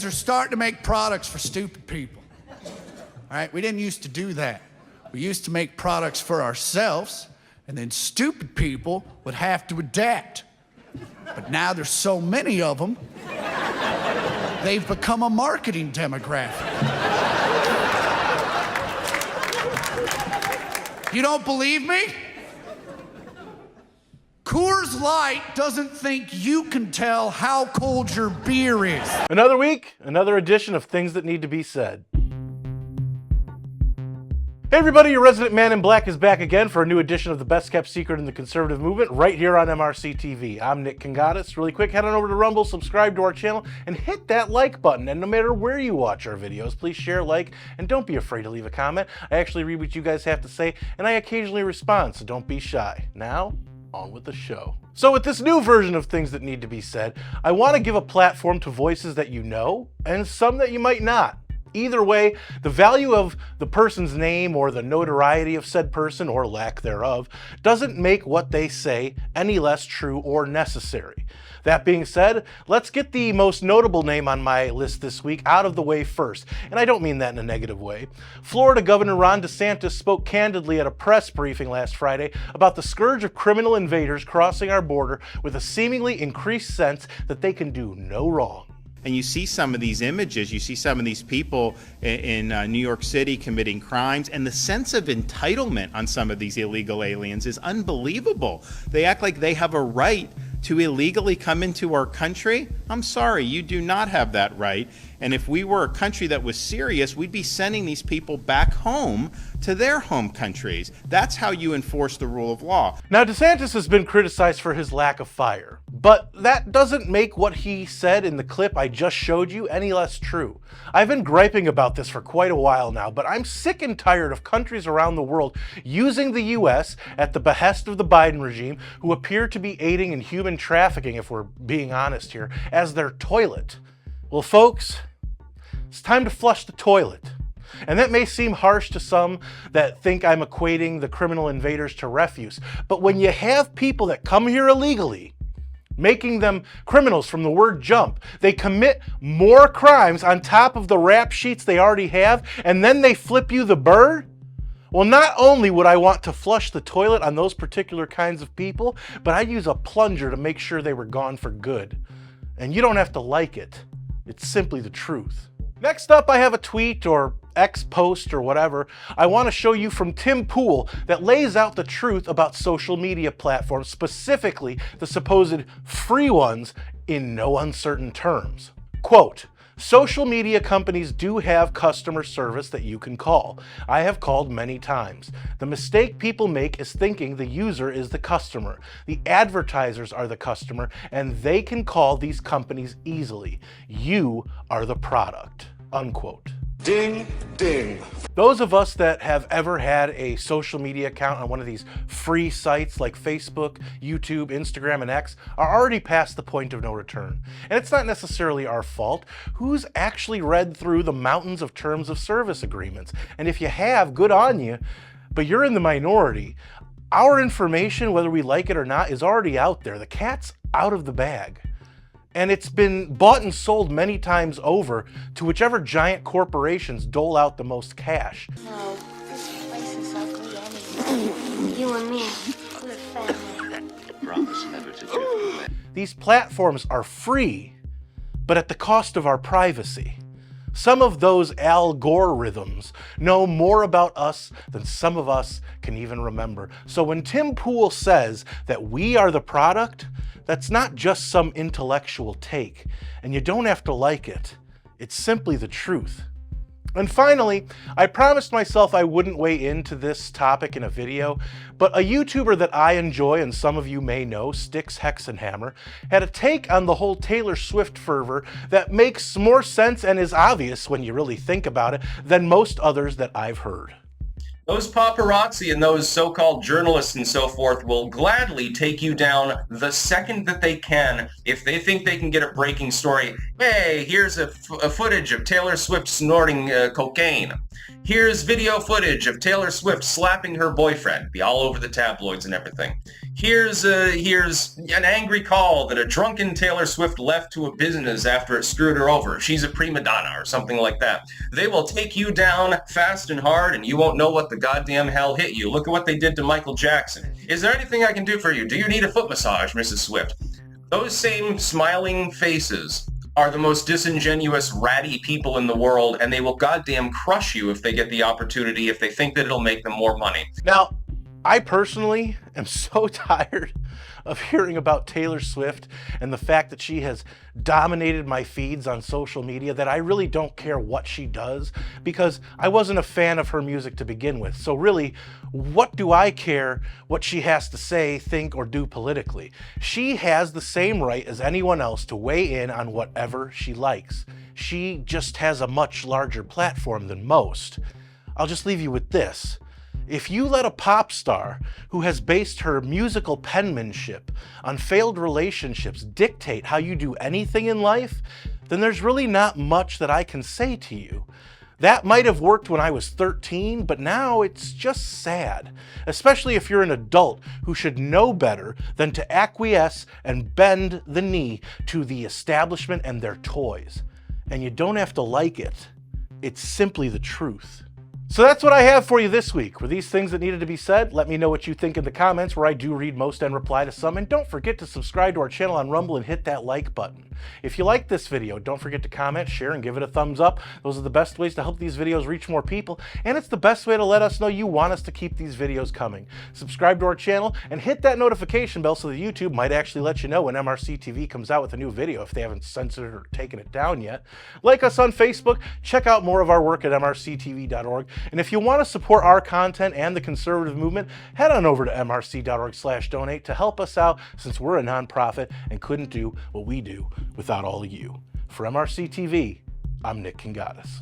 Are starting to make products for stupid people. All right, we didn't used to do that. We used to make products for ourselves, and then stupid people would have to adapt. But now there's so many of them, they've become a marketing demographic. You don't believe me? Coors Light doesn't think you can tell how cold your beer is. Another week, another edition of Things That Need to Be Said. Hey everybody, your resident man in black is back again for a new edition of the best kept secret in the conservative movement right here on MRC-TV. I'm Nick Kangadis. Really quick, head on over to Rumble, subscribe to our channel, and hit that like button. And no matter where you watch our videos, please share, like, and don't be afraid to leave a comment. I actually read what you guys have to say, and I occasionally respond, so don't be shy. Now, on with the show. So with this new version of Things That Need to Be Said, I want to give a platform to voices that you know, and some that you might not. Either way, the value of the person's name or the notoriety of said person, or lack thereof, doesn't make what they say any less true or necessary. That being said, let's get the most notable name on my list this week out of the way first, and I don't mean that in a negative way. Florida Governor Ron DeSantis spoke candidly at a press briefing last Friday about the scourge of criminal invaders crossing our border with a seemingly increased sense that they can do no wrong. And you see some of these images, you see some of these people in New York City committing crimes, and the sense of entitlement on some of these illegal aliens is unbelievable. They act like they have a right to illegally come into our country. I'm sorry, you do not have that right. And if we were a country that was serious, we'd be sending these people back home to their home countries. That's how you enforce the rule of law. Now, DeSantis has been criticized for his lack of fire, but that doesn't make what he said in the clip I just showed you any less true. I've been griping about this for quite a while now, but I'm sick and tired of countries around the world using the US at the behest of the Biden regime, who appear to be aiding in human trafficking, if we're being honest here, as their toilet. Well, folks, it's time to flush the toilet. And that may seem harsh to some that think I'm equating the criminal invaders to refuse, but when you have people that come here illegally, making them criminals from the word jump, they commit more crimes on top of the rap sheets they already have, and then they flip you the bird? Well, not only would I want to flush the toilet on those particular kinds of people, but I'd use a plunger to make sure they were gone for good. And you don't have to like it. It's simply the truth. Next up, I have a tweet or X post or whatever I want to show you from Tim Pool that lays out the truth about social media platforms, specifically the supposed free ones, in no uncertain terms. Quote, "Social media companies do have customer service that you can call. I have called many times. The mistake people make is thinking the user is the customer. The advertisers are the customer, and they can call these companies easily. You are the product." Unquote. Ding, ding. Those of us that have ever had a social media account on one of these free sites like Facebook, YouTube, Instagram, and X are already past the point of no return. And it's not necessarily our fault. Who's actually read through the mountains of terms of service agreements? And if you have, good on you, but you're in the minority. Our information, whether we like it or not, is already out there. The cat's out of the bag. And it's been bought and sold many times over to whichever giant corporations dole out the most cash. No, this place is ugly anyway. You and me, we're family. Promise never to do. These platforms are free, but at the cost of our privacy. Some of those algorithms know more about us than some of us can even remember. So when Tim Pool says that we are the product, that's not just some intellectual take, and you don't have to like it. It's simply the truth. And finally, I promised myself I wouldn't weigh into this topic in a video, but a YouTuber that I enjoy and some of you may know, Styx Hexenhammer, had a take on the whole Taylor Swift fervor that makes more sense and is obvious when you really think about it than most others that I've heard. Those paparazzi and those so-called journalists and so forth will gladly take you down the second that they can if they think they can get a breaking story. Hey, here's a footage of Taylor Swift snorting cocaine. Here's video footage of Taylor Swift slapping her boyfriend, be all over the tabloids and everything. Here's an angry call that a drunken Taylor Swift left to a business after it screwed her over. She's a prima donna or something like that. They will take you down fast and hard and you won't know what the goddamn hell hit you. Look at what they did to Michael Jackson. Is there anything I can do for you? Do you need a foot massage, Mrs. Swift? Those same smiling faces are the most disingenuous, ratty people in the world, and they will goddamn crush you if they get the opportunity, if they think that it'll make them more money. Now, I personally am so tired of hearing about Taylor Swift and the fact that she has dominated my feeds on social media that I really don't care what she does, because I wasn't a fan of her music to begin with. So really, what do I care what she has to say, think, or do politically? She has the same right as anyone else to weigh in on whatever she likes. She just has a much larger platform than most. I'll just leave you with this. If you let a pop star who has based her musical penmanship on failed relationships dictate how you do anything in life, then there's really not much that I can say to you. That might have worked when I was 13, but now it's just sad, especially if you're an adult who should know better than to acquiesce and bend the knee to the establishment and their toys. And you don't have to like it. It's simply the truth. So that's what I have for you this week. Were these things that needed to be said? Let me know what you think in the comments, where I do read most and reply to some. And don't forget to subscribe to our channel on Rumble and hit that like button. If you like this video, don't forget to comment, share, and give it a thumbs up. Those are the best ways to help these videos reach more people, and it's the best way to let us know you want us to keep these videos coming. Subscribe to our channel and hit that notification bell so that YouTube might actually let you know when MRC-TV comes out with a new video if they haven't censored or taken it down yet. Like us on Facebook, check out more of our work at MRCTV.org, and if you want to support our content and the conservative movement, head on over to MRC.org/donate to help us out, since we're a nonprofit and couldn't do what we do without all of you. For MRC TV, I'm Nick Kangadis.